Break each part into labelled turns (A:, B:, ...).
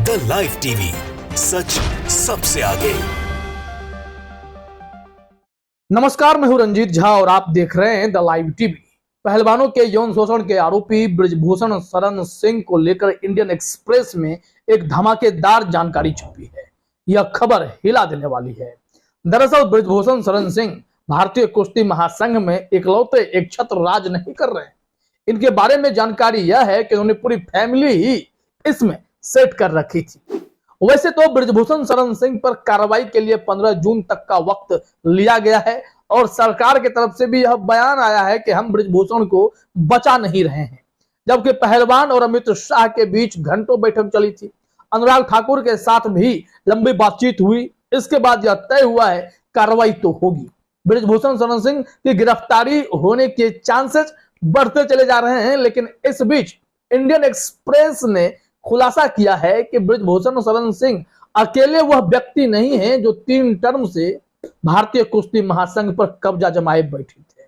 A: The live TV, सच सबसे आगे।
B: नमस्कार, मैं हूं रंजीत झा और आप देख रहे हैं द लाइव टीवी। पहलवानों के यौन शोषण के आरोपी बृजभूषण शरण सिंह को लेकर इंडियन एक्सप्रेस में एक धमाकेदार जानकारी छपी है। यह खबर हिला देने वाली है। दरअसल बृजभूषण शरण सिंह भारतीय कुश्ती महासंघ में इकलौते एक छत्र राज नहीं कर रहे हैं। इनके बारे में जानकारी यह है कि उन्होंने पूरी फैमिली ही इसमें सेट कर रखी थी। वैसे तो बृजभूषण शरण सिंह पर कार्रवाई के लिए 15 जून तक का वक्त लिया गया है और सरकार की तरफ से भी यह बयान आया है कि हम बृजभूषण को बचा नहीं रहे हैं। जबकि पहलवान और अमित शाह के बीच घंटों बैठक चली थी। अनुराग ठाकुर के साथ भी लंबी बातचीत हुई। इसके बाद यह तय हुआ है कार्रवाई तो होगी। बृजभूषण शरण सिंह की गिरफ्तारी होने के चांसेस बढ़ते चले जा रहे हैं, लेकिन इस बीच इंडियन एक्सप्रेस ने खुलासा किया है कि बृजभूषण शरण सिंह अकेले वह व्यक्ति नहीं है जो 3 टर्म से भारतीय कुश्ती महासंघ पर कब्जा जमाए बैठे थे।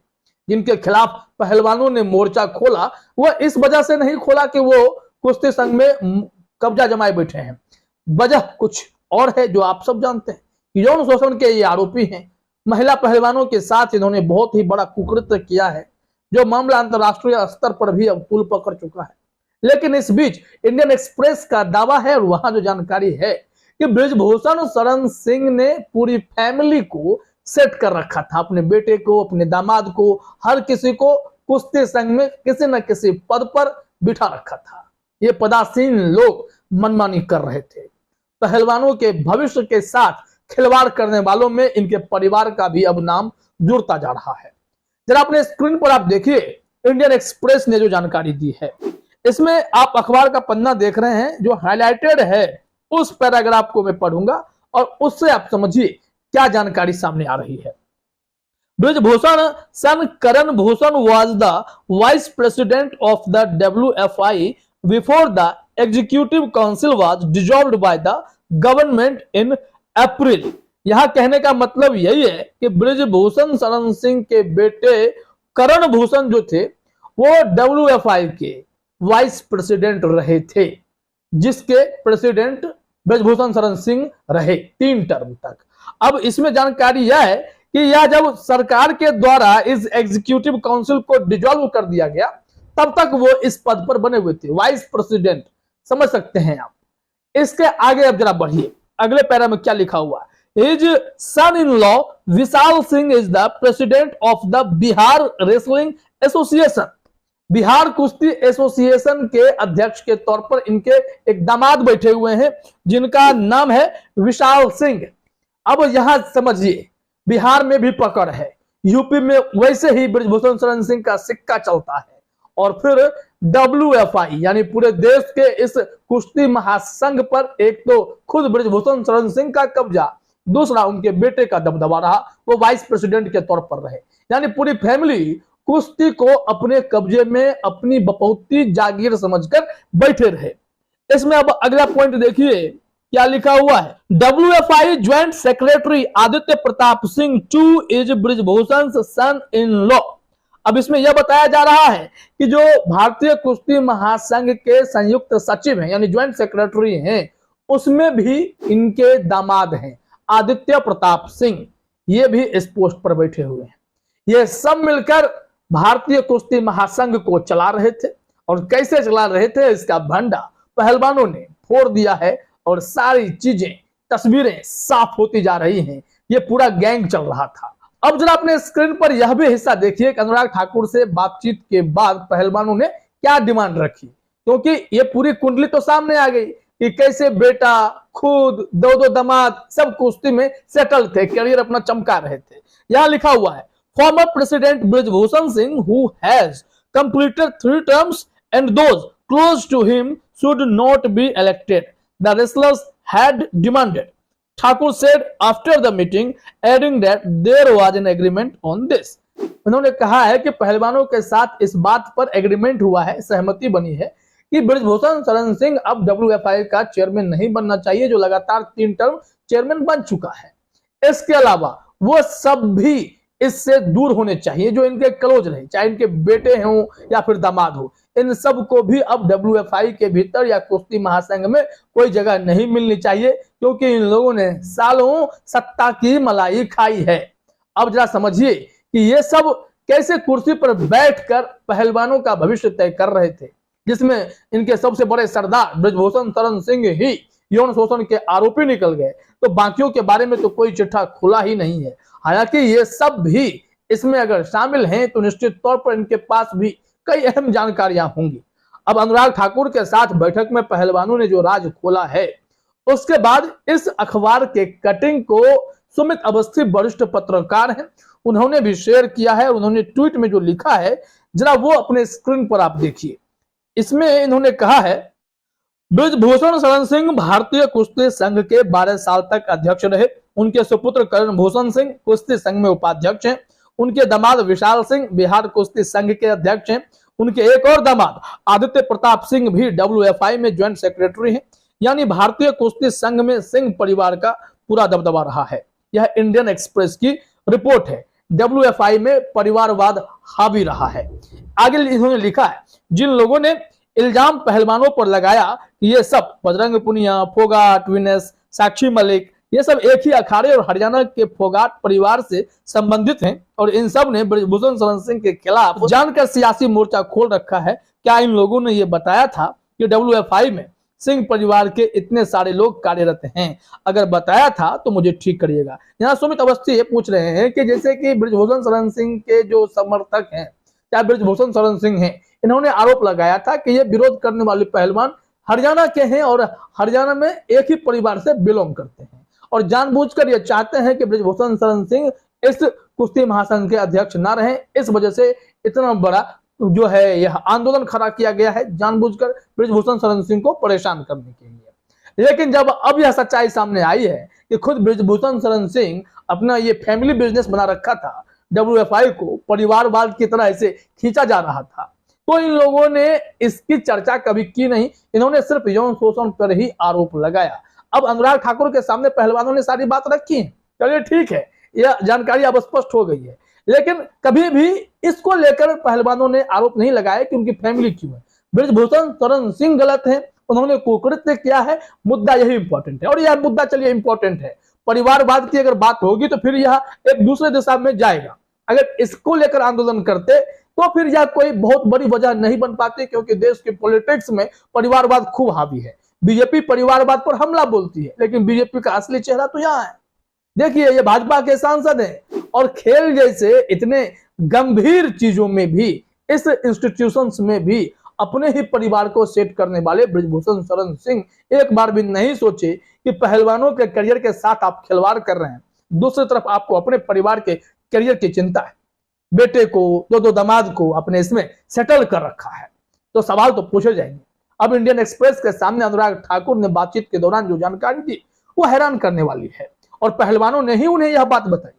B: जिनके खिलाफ पहलवानों ने मोर्चा खोला, वह इस वजह से नहीं खोला कि वो कुश्ती संघ में कब्जा जमाए बैठे हैं। वजह कुछ और है जो आप सब जानते हैं। यौन शोषण के ये आरोपी हैं। महिला पहलवानों के साथ इन्होंने बहुत ही बड़ा कुकृत्य किया है, जो मामला अंतरराष्ट्रीय स्तर पर भी अब तूल पकड़ चुका है। लेकिन इस बीच इंडियन एक्सप्रेस का दावा है और वहां जो जानकारी है कि बृजभूषण शरण सिंह ने पूरी फैमिली को सेट कर रखा था। अपने बेटे को, अपने दामाद को, हर किसी को कुश्ती संघ में किसी न किसी पद पर बिठा रखा था। ये पदासीन लोग मनमानी कर रहे थे। पहलवानों के भविष्य के साथ खिलवाड़ करने वालों में इनके परिवार का भी अब नाम जुड़ता जा रहा है। जरा अपने स्क्रीन पर आप देखिए, इंडियन एक्सप्रेस ने जो जानकारी दी है, इसमें आप अखबार का पन्ना देख रहे हैं। जो हाईलाइटेड है उस पैराग्राफ को मैं पढ़ूंगा और उससे आप समझिए क्या जानकारी सामने आ रही है। Brijbhushan son Karan Bhushan was the vice president of the WFI before the executive council was dissolved by the government in April. यहां कहने का मतलब यही है कि बृजभूषण शरण सिंह के बेटे करण भूषण जो थे वो WFI के वाइस प्रेसिडेंट रहे थे, जिसके प्रेसिडेंट बृजभूषण शरण सिंह रहे 3 टर्म तक। अब इसमें जानकारी यह है कि यह जब सरकार के द्वारा इस एग्जीक्यूटिव काउंसिल को डिसॉल्व कर दिया गया, तब तक वो इस पद पर बने हुए थे, वाइस प्रेसिडेंट। समझ सकते हैं आप। इसके आगे अब जरा बढ़िए, अगले पैरा में क्या लिखा हुआ है। His son-in-law Vishal Singh is the president of the Bihar wrestling association. Bihar कुश्ती एसोसिएशन के अध्यक्ष के तौर पर इनके एक दामाद बैठे हुए हैं, जिनका नाम है विशाल सिंह। अब यहां समझिए, बिहार में भी पकड़ है, यूपी में वैसे ही बृजभूषण शरण सिंह का सिक्का चलता है। और फिर WFI यानी पूरे देश के इस कुश्ती महासंघ पर एक तो खुद बृजभूषण शरण सिंह का कब्जा, दूसरा उनके बेटे का दबदबा रहा, वो वाइस प्रेसिडेंट के तौर पर रहे। यानी पूरी फैमिली कुश्ती को अपने कब्जे में अपनी बपौती जागीर समझकर बैठे रहे। इसमें अब अगला पॉइंट देखिए क्या लिखा हुआ है। WFI joint secretary Aditya Pratap Singh too is Brijbhushan son in law. अब इसमें यह बताया जा रहा है कि जो भारतीय कुश्ती महासंघ के संयुक्त सचिव हैं यानी ज्वाइंट सेक्रेटरी हैं, उसमें भी इनके दामाद हैं आदित्य प्रताप सिंह। ये भी इस पोस्ट पर बैठे हुए हैं। ये सब मिलकर भारतीय कुश्ती महासंघ को चला रहे थे। और कैसे चला रहे थे इसका भंडा पहलवानों ने फोड़ दिया है और सारी चीजें, तस्वीरें साफ होती जा रही हैं। ये पूरा गैंग चल रहा था। अब जरा अपने स्क्रीन पर यह भी हिस्सा देखिए कि अनुराग ठाकुर से बातचीत के बाद पहलवानों ने क्या डिमांड रखी, क्योंकि ये पूरी कुंडली तो सामने आ गई कि कैसे बेटा, खुद, 2 दामाद सब कुश्ती में सेटल थे, करियर अपना चमका रहे थे। यहां लिखा हुआ है, former president Brijbhushan Singh who has completed 3 terms and those close to him should not be elected, the wrestlers had demanded, Thakur said after the meeting, adding that there was an agreement on this। उन्होंने कहा है कि पहलवानों के साथ इस बात पर एग्रीमेंट हुआ है, सहमति बनी है कि बृजभूषण शरण सिंह अब WFI का चेयरमैन नहीं बनना चाहिए, जो लगातार 3 टर्म चेयरमैन बन चुका है। इसके अलावा वो सब भी इससे दूर होने चाहिए, जो इनके क्लोज रहे, चाहे इनके बेटे हों या फिर दामाद हो। इन सब को भी अब WFI के भीतर या कुश्ती महासंघ में कोई जगह नहीं मिलनी चाहिए, क्योंकि इन लोगों ने सालों सत्ता की मलाई खाई है। अब जरा समझिए कि ये सब कैसे कुर्सी पर बैठकर पहलवानों का भविष्य तय कर रहे थे, जिसमें इनके सबसे बड़े सरदार ब्रजभूषण शरण सिंह ही यौन शोषण के आरोपी निकल गए, तो बाकियों के बारे में तो कोई चिट्ठा खुला ही नहीं है। हालांकि ये सब भी इसमें अगर शामिल हैं तो निश्चित तौर पर इनके पास भी कई अहम जानकारियां होंगी। अब अनुराग ठाकुर के साथ बैठक में पहलवानों ने जो राज खोला है, उसके बाद इस अखबार के कटिंग को सुमित अवस्थी वरिष्ठ पत्रकार हैं, उन्होंने भी शेयर किया है। उन्होंने ट्वीट में जो लिखा है, जरा वो अपने स्क्रीन पर आप देखिए। इसमें इन्होंने कहा है, ब्रजभूषण शरण सिंह भारतीय कुश्ती संघ के 12 साल तक अध्यक्ष रहे। उनके सुपुत्र करण भूषण सिंह कुश्ती संघ में उपाध्यक्ष हैं। उनके दामाद विशाल सिंह बिहार कुश्ती संघ के अध्यक्ष हैं। उनके एक और दामाद आदित्य प्रताप सिंह भी WFI में ज्वाइंट सेक्रेटरी हैं। यानी भारतीय कुश्ती संघ में सिंह परिवार का पूरा दबदबा रहा है। यह इंडियन एक्सप्रेस की रिपोर्ट है। WFI में परिवारवाद हावी रहा है। आगे इन्होंने लिखा है, जिन लोगों ने इल्जाम पहलवानों पर लगाया कि ये सब बजरंग पुनिया, फोगाट, विनेश, साक्षी मलिक, ये सब एक ही अखाड़े और हरियाणा के फोगाट परिवार से संबंधित हैं और इन सब ने ब्रजभूषण शरण सिंह के खिलाफ जानकर सियासी मोर्चा खोल रखा है। क्या इन लोगों ने ये बताया था कि WFI में सिंह परिवार के इतने सारे लोग कार्यरत हैं? अगर बताया था तो मुझे ठीक करिएगा। यहाँ सुमित अवस्थी ये पूछ रहे हैं कि जैसे कि ब्रजभूषण शरण सिंह के जो समर्थक हैं, चाहे ब्रजभूषण शरण सिंह हैं, इन्होंने आरोप लगाया था कि ये विरोध करने वाले पहलवान हरियाणा के हैं और हरियाणा में एक ही परिवार से बिलोंग करते हैं और जानबूझकर ये चाहते हैं कि ब्रजभूषण शरण सिंह इस कुश्ती महासंघ के अध्यक्ष ना रहें। इस वजह से इतना बड़ा जो है यह आंदोलन खड़ा किया गया है, जानबूझकर ब्रजभूषण शरण सिंह को परेशान करने के लिए। लेकिन जब अब यह सच्चाई सामने आई है कि खुद ब्रजभूषण शरण सिंह अपना ये फैमिली बिजनेस बना रखा था, WFI को परिवारवाद की तरह इसे खींचा जा रहा था, तो इन लोगों ने इसकी चर्चा कभी की नहीं। इन्होंने सिर्फ यौन शोषण पर ही आरोप लगाया। अब अनुराग ठाकुर के सामने पहलवानों ने सारी बात रखी है, चलिए ठीक है, यह जानकारी अब स्पष्ट हो गई है। लेकिन कभी भी इसको लेकर पहलवानों ने आरोप नहीं लगाया कि उनकी फैमिली क्यों है। ब्रजभूषण शरण सिंह गलत है, उन्होंने कुकृत्य किया है, मुद्दा यही इंपॉर्टेंट है। और यह मुद्दा चलिए इंपॉर्टेंट है, परिवारवाद की अगर बात होगी तो फिर यह एक दूसरे दिशा में जाएगा। अगर इसको लेकर आंदोलन करते तो फिर यह कोई बहुत बड़ी वजह नहीं बन पाती, क्योंकि देश की पॉलिटिक्स में परिवारवाद खूब हावी है। बीजेपी परिवारवाद पर हमला बोलती है, लेकिन बीजेपी का असली चेहरा तो यहाँ है। देखिए, ये भाजपा के सांसद हैं और खेल जैसे इतने गंभीर चीजों में भी, इस इंस्टीट्यूशंस में भी अपने ही परिवार को सेट करने वाले ब्रजभूषण शरण सिंह एक बार भी नहीं सोचे कि पहलवानों के करियर के साथ आप खिलवाड़ कर रहे हैं। दूसरी तरफ आपको अपने परिवार के करियर की चिंता है, बेटे को, दो दामाद को अपने इसमें सेटल कर रखा है, तो सवाल तो पूछे जाएंगे। अब इंडियन एक्सप्रेस के सामने अनुराग ठाकुर ने बातचीत के दौरान जो जानकारी दी वो हैरान करने वाली है और पहलवानों ने ही उन्हें यह बात बताई।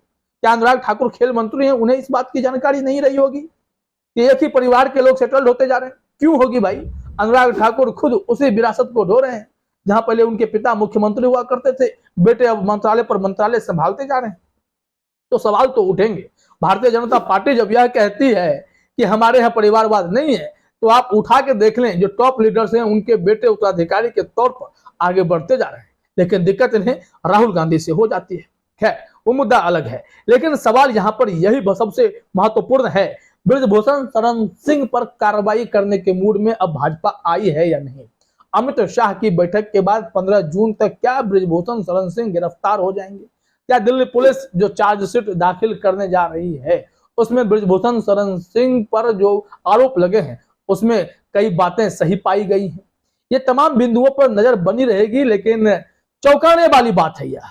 B: क्या अनुराग ठाकुर खेल मंत्री हैं, उन्हें इस बात की जानकारी नहीं रही होगी कि एक ही परिवार के लोग सेटल्ड होते जा रहे हैं? क्यों होगी भाई? अनुराग ठाकुर खुद उसी विरासत को ढो रहे हैं जहां पहले उनके पिता मुख्यमंत्री हुआ करते थे, बेटे अब मंत्रालय पर मंत्रालय संभालते जा रहे हैं। तो सवाल तो उठेंगे। भारतीय जनता पार्टी जब यह कहती है कि हमारे यहाँ परिवारवाद नहीं है, तो आप उठा के देख लें, जो टॉप लीडर्स हैं उनके बेटे उत्तराधिकारी के तौर पर आगे बढ़ते जा रहे हैं। लेकिन दिक्कत इन्हें राहुल गांधी से हो जाती है। खैर, वो मुद्दा अलग है, लेकिन सवाल यहाँ पर यही सबसे महत्वपूर्ण है, ब्रजभूषण शरण सिंह पर कार्रवाई करने के मूड में अब भाजपा आई है या नहीं? अमित शाह की बैठक के बाद 15 जून तक क्या ब्रजभूषण शरण सिंह गिरफ्तार हो जाएंगे? क्या दिल्ली पुलिस जो चार्जशीट दाखिल करने जा रही है उसमें ब्रजभूषण शरण सिंह पर जो आरोप लगे हैं उसमें कई बातें सही पाई गई हैं? ये तमाम बिंदुओं पर नजर बनी रहेगी। लेकिन चौंकाने वाली बात है, यह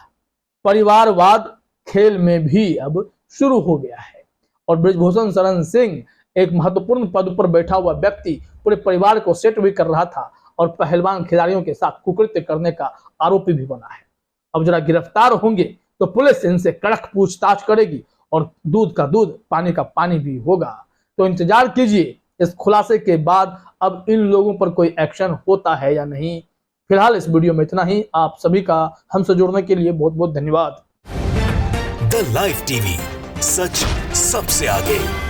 B: परिवारवाद खेल में भी अब शुरू हो गया है और ब्रजभूषण शरण सिंह एक महत्वपूर्ण पद पर बैठा हुआ व्यक्ति पूरे परिवार को सेट भी कर रहा था और पहलवान खिलाड़ियों के साथ कुकृत्य करने का आरोपी भी बना है। अब जरा गिरफ्तार होंगे तो पुलिस इनसे कड़क पूछताछ करेगी और दूध का दूध, पानी का पानी भी होगा। तो इंतजार कीजिए इस खुलासे के बाद अब इन लोगों पर कोई एक्शन होता है या नहीं। फिलहाल इस वीडियो में इतना ही। आप सभी का हमसे जुड़ने के लिए बहुत बहुत धन्यवाद।
A: द लाइव टीवी सच सबसे आगे।